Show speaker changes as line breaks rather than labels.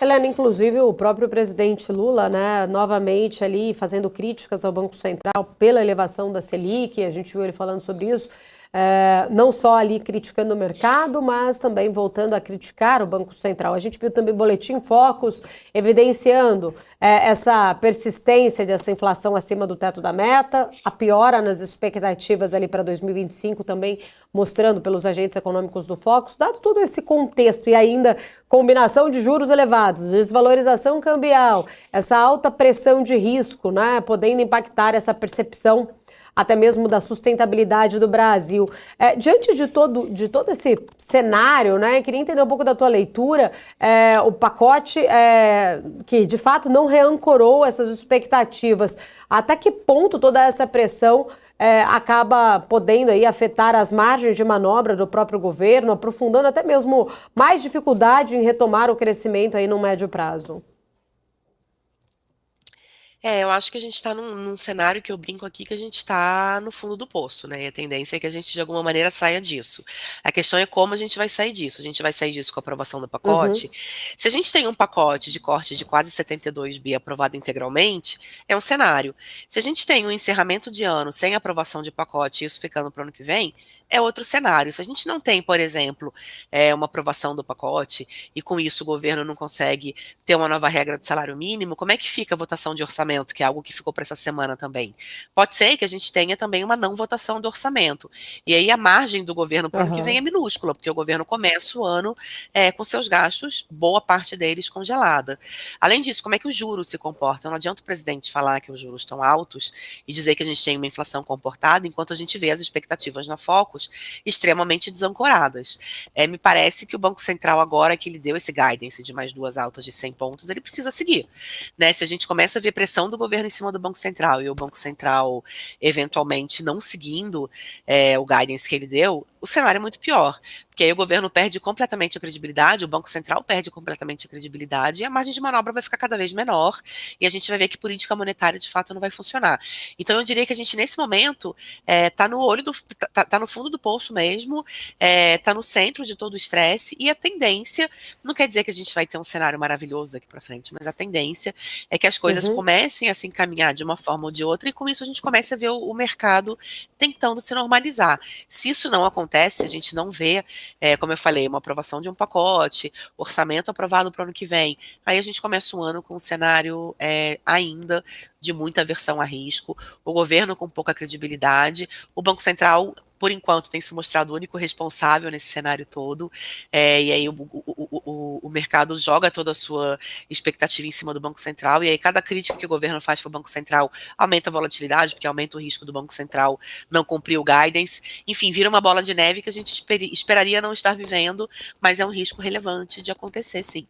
Helena, inclusive o próprio presidente Lula, né, novamente ali fazendo críticas ao Banco Central pela elevação da Selic, a gente viu ele falando sobre isso, não só ali criticando o mercado, mas também voltando a criticar o Banco Central. A gente viu também Boletim Focus evidenciando essa persistência dessa inflação acima do teto da meta, a piora nas expectativas ali para 2025 também mostrando pelos agentes econômicos do Focus, dado todo esse contexto e ainda combinação de juros elevados, desvalorização cambial, essa alta pressão de risco, né, podendo impactar essa percepção até mesmo da sustentabilidade do Brasil. Diante de todo esse cenário, né, queria entender um pouco da tua leitura, o pacote que de fato não reancorou essas expectativas. Até que ponto toda essa pressão acaba podendo aí afetar as margens de manobra do próprio governo, aprofundando até mesmo mais dificuldade em retomar o crescimento aí no médio prazo?
Eu acho que a gente está num cenário que eu brinco aqui que a gente está no fundo do poço, né? E a tendência é que a gente, de alguma maneira, saia disso. A questão é como a gente vai sair disso. A gente vai sair disso com a aprovação do
Uhum.
pacote. Se a gente tem um pacote de corte de quase 72 bi aprovado integralmente, é um cenário. Se a gente tem um encerramento de ano sem aprovação de pacote e isso ficando para o ano que vem, é outro cenário. Se a gente não tem, por exemplo, uma aprovação do pacote e com isso o governo não consegue ter uma nova regra de salário mínimo, como é que fica a votação de orçamento, que é algo que ficou para essa semana também? Pode ser que a gente tenha também uma não votação do orçamento. E aí a margem do governo para o ano que vem
Aham.
é minúscula, porque o governo começa o ano com seus gastos, boa parte deles congelada. Além disso, como é que os juros se comportam? Não adianta o presidente falar que os juros estão altos e dizer que a gente tem uma inflação comportada, enquanto a gente vê as expectativas na Focus extremamente desancoradas. Me parece que o Banco Central, agora que ele deu esse guidance de mais duas altas de 100 pontos, ele precisa seguir. Né? Se a gente começa a ver pressão do governo em cima do Banco Central e o Banco Central eventualmente não seguindo o guidance que ele deu, o cenário é muito pior. Porque aí o governo perde completamente a credibilidade, o Banco Central perde completamente a credibilidade e a margem de manobra vai ficar cada vez menor e a gente vai ver que política monetária de fato não vai funcionar. Então eu diria que a gente nesse momento está no olho tá no fundo do poço mesmo, está no centro de todo o estresse e a tendência não quer dizer que a gente vai ter um cenário maravilhoso daqui para frente, mas a tendência é que as coisas
Uhum.
comecem a se encaminhar de uma forma ou de outra e com isso a gente comece a ver o mercado tentando se normalizar. Se isso não acontece, se a gente não vê, como eu falei, uma aprovação de um pacote, orçamento aprovado para o ano que vem, aí a gente começa um ano com um cenário ainda de muita aversão a risco, o governo com pouca credibilidade, o Banco Central por enquanto, tem se mostrado o único responsável nesse cenário todo, e aí o mercado joga toda a sua expectativa em cima do Banco Central, e aí cada crítica que o governo faz para o Banco Central aumenta a volatilidade, porque aumenta o risco do Banco Central não cumprir o guidance, enfim, vira uma bola de neve que a gente esperaria não estar vivendo, mas é um risco relevante de acontecer, sim.